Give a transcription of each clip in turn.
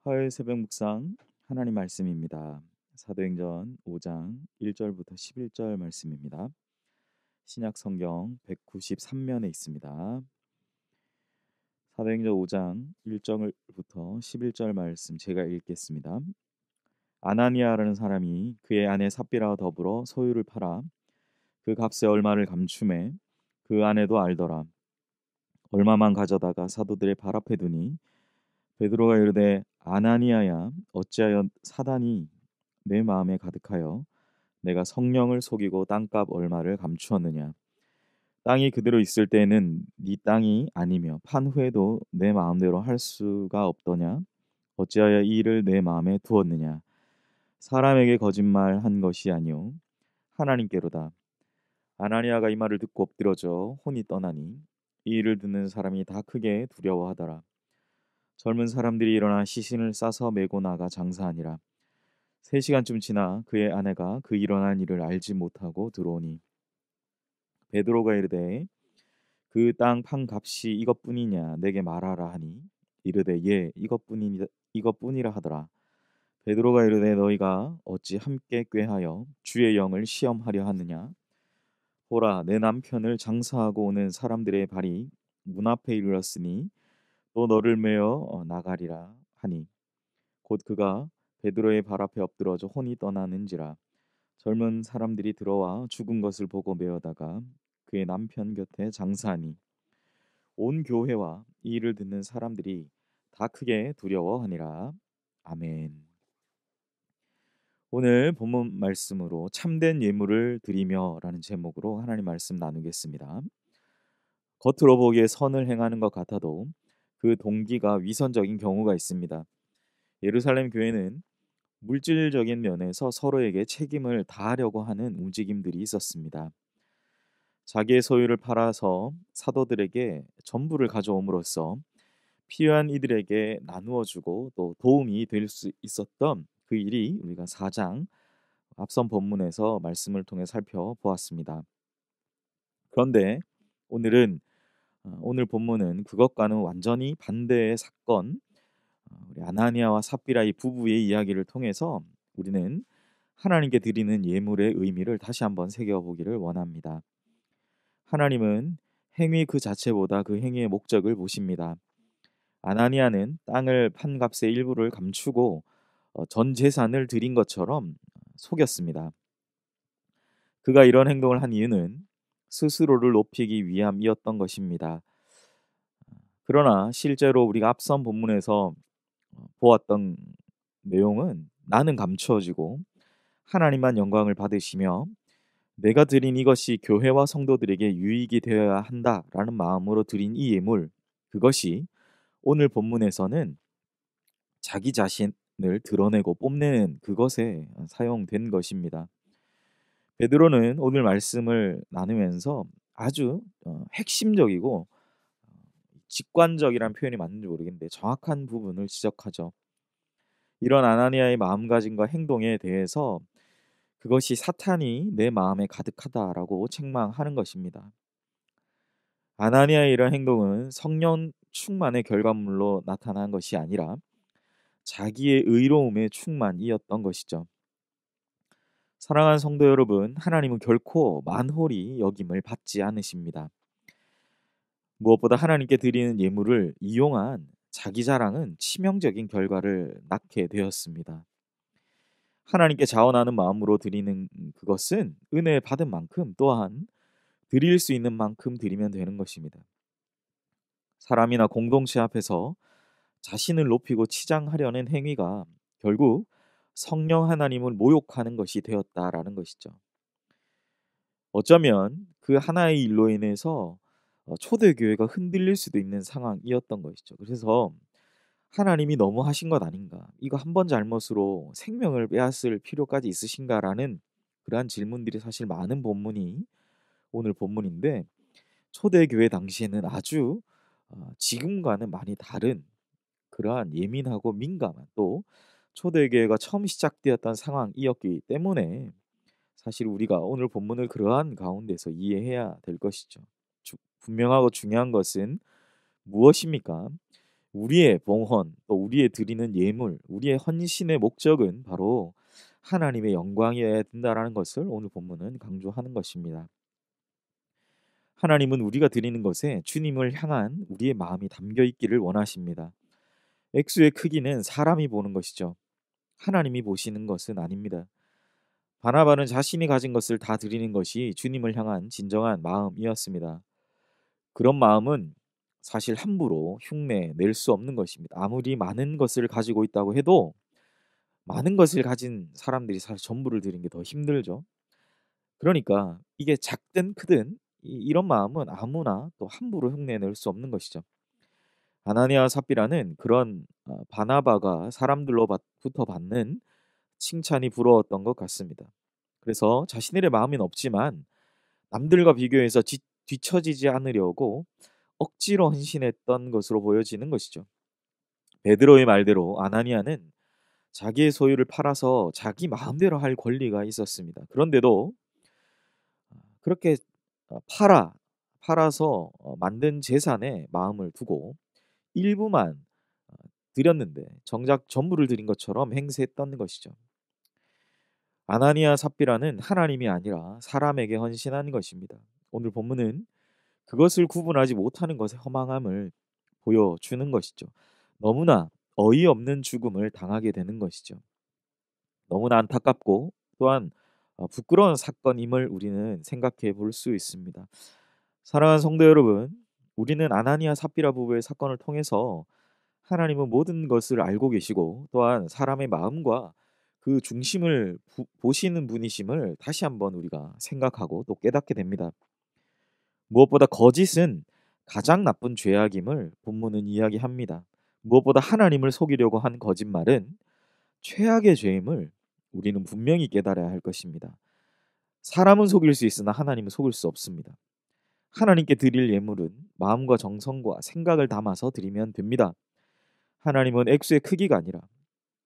화요일 새벽 묵상 하나님 말씀입니다. 사도행전 5장 1절부터 11절 말씀입니다. 신약 성경 193면에 있습니다. 사도행전 5장 1절부터 11절 말씀 제가 읽겠습니다. 아나니아라는 사람이 그의 아내 삽비라와 더불어 소유를 팔아 그 값의 얼마를 감춤해 그 아내도 알더라. 얼마만 가져다가 사도들의 발 앞에 두니 베드로가 이르되 아나니아야 어찌하여 사단이 내 마음에 가득하여 내가 성령을 속이고 땅값 얼마를 감추었느냐. 땅이 그대로 있을 때에는 네 땅이 아니며 판 후에도 내 마음대로 할 수가 없더냐. 어찌하여 이 일을 내 마음에 두었느냐. 사람에게 거짓말한 것이 아니요 하나님께로다. 아나니아가 이 말을 듣고 엎드러져 혼이 떠나니 이 일을 듣는 사람이 다 크게 두려워하더라. 젊은 사람들이 일어나 시신을 싸서 메고 나가 장사하니라. 3시간쯤 지나 그의 아내가 그 일어난 일을 알지 못하고 들어오니 베드로가 이르되 그 땅 판 값이 이것뿐이냐 내게 말하라 하니 이르되 예 이것뿐이라 하더라. 베드로가 이르되 너희가 어찌 함께 꾀하여 주의 영을 시험하려 하느냐. 보라 내 남편을 장사하고 오는 사람들의 발이 문 앞에 이르렀으니 또 너를 메어 나가리라 하니 곧 그가 베드로의 발 앞에 엎드러져 혼이 떠나는지라. 젊은 사람들이 들어와 죽은 것을 보고 메어다가 그의 남편 곁에 장사하니 온 교회와 이 일을 듣는 사람들이 다 크게 두려워하니라. 아멘. 오늘 본문 말씀으로 참된 예물을 드리며라는 제목으로 하나님 말씀 나누겠습니다. 겉으로 보기에 선을 행하는 것 같아도 그 동기가 위선적인 경우가 있습니다. 예루살렘 교회는 물질적인 면에서 서로에게 책임을 다하려고 하는 움직임들이 있었습니다. 자기의 소유를 팔아서 사도들에게 전부를 가져옴으로써 필요한 이들에게 나누어 주고 또 도움이 될 수 있었던 그 일이 우리가 4장 앞선 본문에서 말씀을 통해 살펴보았습니다. 그런데 오늘은 오늘 본문은 그것과는 완전히 반대의 사건, 우리 아나니아와 삽비라 이 부부의 이야기를 통해서 우리는 하나님께 드리는 예물의 의미를 다시 한번 새겨보기를 원합니다. 하나님은 행위 그 자체보다 그 행위의 목적을 보십니다. 아나니아는 땅을 판 값의 일부를 감추고 전 재산을 드린 것처럼 속였습니다. 그가 이런 행동을 한 이유는 스스로를 높이기 위함이었던 것입니다. 그러나 실제로 우리가 앞선 본문에서 보았던 내용은 나는 감추어지고 하나님만 영광을 받으시며 내가 드린 이것이 교회와 성도들에게 유익이 되어야 한다라는 마음으로 드린 이 예물, 그것이 오늘 본문에서는 자기 자신을 드러내고 뽐내는 그것에 사용된 것입니다. 베드로는 오늘 말씀을 나누면서 아주 핵심적이고 직관적이란 표현이 맞는지 모르겠는데 정확한 부분을 지적하죠. 이런 아나니아의 마음가짐과 행동에 대해서 그것이 사탄이 내 마음에 가득하다라고 책망하는 것입니다. 아나니아의 이런 행동은 성령 충만의 결과물로 나타난 것이 아니라 자기의 의로움의 충만이었던 것이죠. 사랑하는 성도 여러분, 하나님은 결코 만홀히 여김을 받지 않으십니다. 무엇보다 하나님께 드리는 예물을 이용한 자기 자랑은 치명적인 결과를 낳게 되었습니다. 하나님께 자원하는 마음으로 드리는 그것은 은혜 받은 만큼 또한 드릴 수 있는 만큼 드리면 되는 것입니다. 사람이나 공동체 앞에서 자신을 높이고 치장하려는 행위가 결국 성령 하나님을 모욕하는 것이 되었다라는 것이죠. 어쩌면 그 하나의 일로 인해서 초대교회가 흔들릴 수도 있는 상황이었던 것이죠. 그래서 하나님이 너무 하신 것 아닌가? 이거 한 번 잘못으로 생명을 빼앗을 필요까지 있으신가라는 그러한 질문들이 사실 많은 본문이 오늘 본문인데 초대교회 당시에는 아주 지금과는 많이 다른 그러한 예민하고 민감한 또 초대교회가 처음 시작되었던 상황이었기 때문에 사실 우리가 오늘 본문을 그러한 가운데서 이해해야 될 것이죠. 분명하고 중요한 것은 무엇입니까? 우리의 봉헌, 또 우리의 드리는 예물, 우리의 헌신의 목적은 바로 하나님의 영광이어야 된다라는 것을 오늘 본문은 강조하는 것입니다. 하나님은 우리가 드리는 것에 주님을 향한 우리의 마음이 담겨 있기를 원하십니다. 액수의 크기는 사람이 보는 것이죠. 하나님이 보시는 것은 아닙니다. 바나바는 자신이 가진 것을 다 드리는 것이 주님을 향한 진정한 마음이었습니다. 그런 마음은 사실 함부로 흉내 낼 수 없는 것입니다. 아무리 많은 것을 가지고 있다고 해도 많은 것을 가진 사람들이 사실 전부를 드리는 게 더 힘들죠. 그러니까 이게 작든 크든 이런 마음은 아무나 또 함부로 흉내 낼 수 없는 것이죠. 아나니아와 삽비라는 그런 바나바가 사람들로부터 받는 칭찬이 부러웠던 것 같습니다. 그래서 자신들의 마음은 없지만 남들과 비교해서 뒤처지지 않으려고 억지로 헌신했던 것으로 보여지는 것이죠. 베드로의 말대로 아나니아는 자기의 소유를 팔아서 자기 마음대로 할 권리가 있었습니다. 그런데도 그렇게 팔아서 만든 재산에 마음을 두고 일부만 드렸는데 정작 전부를 드린 것처럼 행세했던 것이죠. 아나니아 삽비라는 하나님이 아니라 사람에게 헌신한 것입니다. 오늘 본문은 그것을 구분하지 못하는 것의 허망함을 보여주는 것이죠. 너무나 어이없는 죽음을 당하게 되는 것이죠. 너무나 안타깝고 또한 부끄러운 사건임을 우리는 생각해 볼 수 있습니다. 사랑하는 성도 여러분, 우리는 아나니아 삽비라 부부의 사건을 통해서 하나님은 모든 것을 알고 계시고 또한 사람의 마음과 그 중심을 보시는 분이심을 다시 한번 우리가 생각하고 또 깨닫게 됩니다. 무엇보다 거짓은 가장 나쁜 죄악임을 본문은 이야기합니다. 무엇보다 하나님을 속이려고 한 거짓말은 최악의 죄임을 우리는 분명히 깨달아야 할 것입니다. 사람은 속일 수 있으나 하나님은 속일 수 없습니다. 하나님께 드릴 예물은 마음과 정성과 생각을 담아서 드리면 됩니다. 하나님은 액수의 크기가 아니라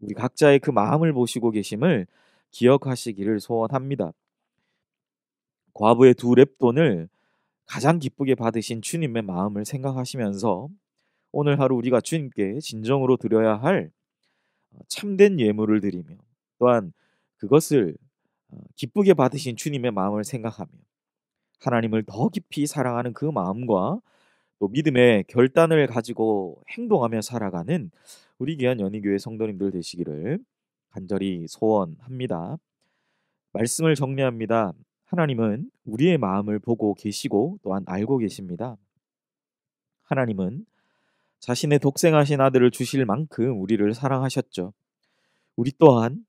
우리 각자의 그 마음을 보시고 계심을 기억하시기를 소원합니다. 과부의 2렙돈을 가장 기쁘게 받으신 주님의 마음을 생각하시면서 오늘 하루 우리가 주님께 진정으로 드려야 할 참된 예물을 드리며 또한 그것을 기쁘게 받으신 주님의 마음을 생각하며 하나님을 더 깊이 사랑하는 그 마음과 또 믿음의 결단을 가지고 행동하며 살아가는 우리 귀한 연희교회 성도님들 되시기를 간절히 소원합니다. 말씀을 정리합니다. 하나님은 우리의 마음을 보고 계시고 또한 알고 계십니다. 하나님은 자신의 독생하신 아들을 주실 만큼 우리를 사랑하셨죠. 우리 또한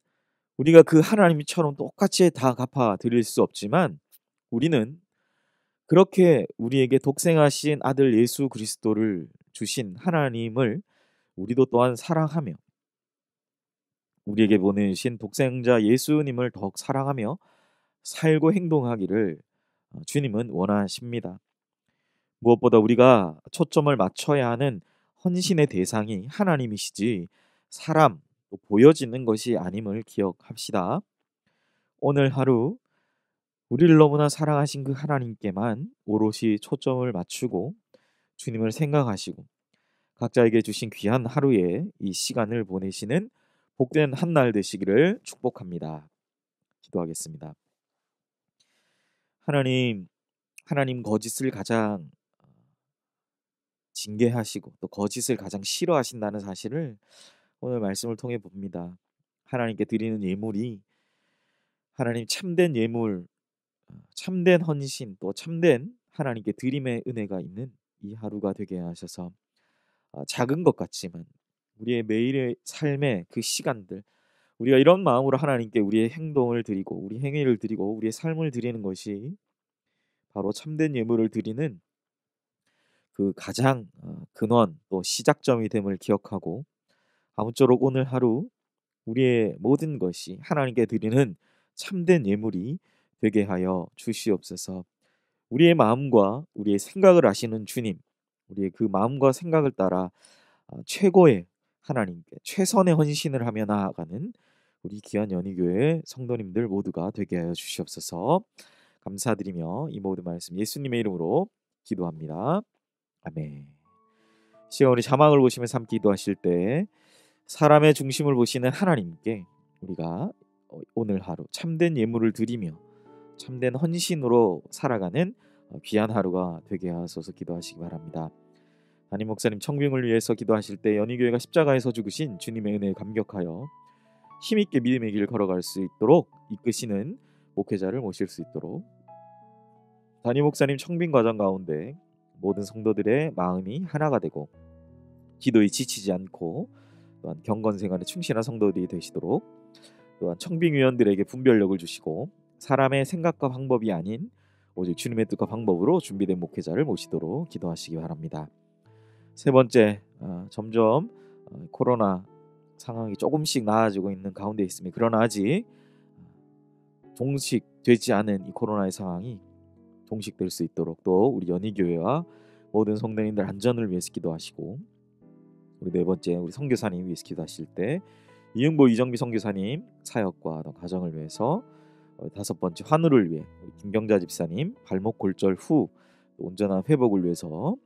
우리가 그 하나님처럼 똑같이 다 갚아 드릴 수 없지만 우리는 그렇게 우리에게 독생하신 아들 예수 그리스도를 주신 하나님을 우리도 또한 사랑하며 우리에게 보내신 독생자 예수님을 더욱 사랑하며 살고 행동하기를 주님은 원하십니다. 무엇보다 우리가 초점을 맞춰야 하는 헌신의 대상이 하나님이시지 사람, 또 보여지는 것이 아님을 기억합시다. 오늘 하루 우리를 너무나 사랑하신 그 하나님께만 오롯이 초점을 맞추고 주님을 생각하시고 각자에게 주신 귀한 하루에 이 시간을 보내시는 복된 한 날 되시기를 축복합니다. 기도하겠습니다. 하나님 거짓을 가장 징계하시고 또 거짓을 가장 싫어하신다는 사실을 오늘 말씀을 통해 봅니다. 하나님께 드리는 예물이 하나님 참된 예물, 참된 헌신, 또 참된 하나님께 드림의 은혜가 있는 이 하루가 되게 하셔서 작은 것 같지만 우리의 매일의 삶의 그 시간들 우리가 이런 마음으로 하나님께 우리의 행동을 드리고 우리 행위를 드리고 우리의 삶을 드리는 것이 바로 참된 예물을 드리는 그 가장 근원 또 시작점이 됨을 기억하고 아무쪼록 오늘 하루 우리의 모든 것이 하나님께 드리는 참된 예물이 되게 하여 주시옵소서. 우리의 마음과 우리의 생각을 아시는 주님, 우리의 그 마음과 생각을 따라 최고의 하나님께 최선의 헌신을 하며 나아가는 우리 귀한 연희교회 성도님들 모두가 되게 하여 주시옵소서. 감사드리며 이 모든 말씀 예수님의 이름으로 기도합니다. 아멘. 시간 우리 자막을 보시면서 함께 기도하실 때 사람의 중심을 보시는 하나님께 우리가 오늘 하루 참된 예물을 드리며 참된 헌신으로 살아가는 귀한 하루가 되게 하소서 기도하시기 바랍니다. 담임 목사님 청빙을 위해서 기도하실 때 연희교회가 십자가에서 죽으신 주님의 은혜에 감격하여 힘있게 믿음의 길 걸어갈 수 있도록 이끄시는 목회자를 모실 수 있도록 담임 목사님 청빙 과정 가운데 모든 성도들의 마음이 하나가 되고 기도에 지치지 않고 또한 경건 생활에 충실한 성도들이 되시도록 또한 청빙위원들에게 분별력을 주시고 사람의 생각과 방법이 아닌 오직 주님의 뜻과 방법으로 준비된 목회자를 모시도록 기도하시기 바랍니다. 세 번째, 점점 코로나 상황이 조금씩 나아지고 있는 가운데 있습니다. 그러나 아직 종식되지 않은 이 코로나의 상황이 종식될 수 있도록 또 우리 연희교회와 모든 성도님들 안전을 위해서 기도하시고 우리 네 번째 우리 선교사님 위해서 기도하실 때 이응보 이정비 선교사님 사역과 가정을 위해서 다섯 번째 환우를 위해 우리 김경자 집사님 발목 골절 후 온전한 회복을 위해서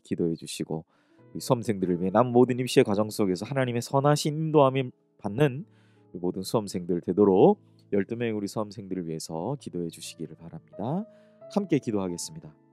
기도해 주시고 우리 수험생들을 위해 남 모든 입시의 과정 속에서 하나님의 선하신 인도함을 받는 모든 수험생들 되도록 12명의 우리 수험생들을 위해서 기도해 주시기를 바랍니다. 함께 기도하겠습니다.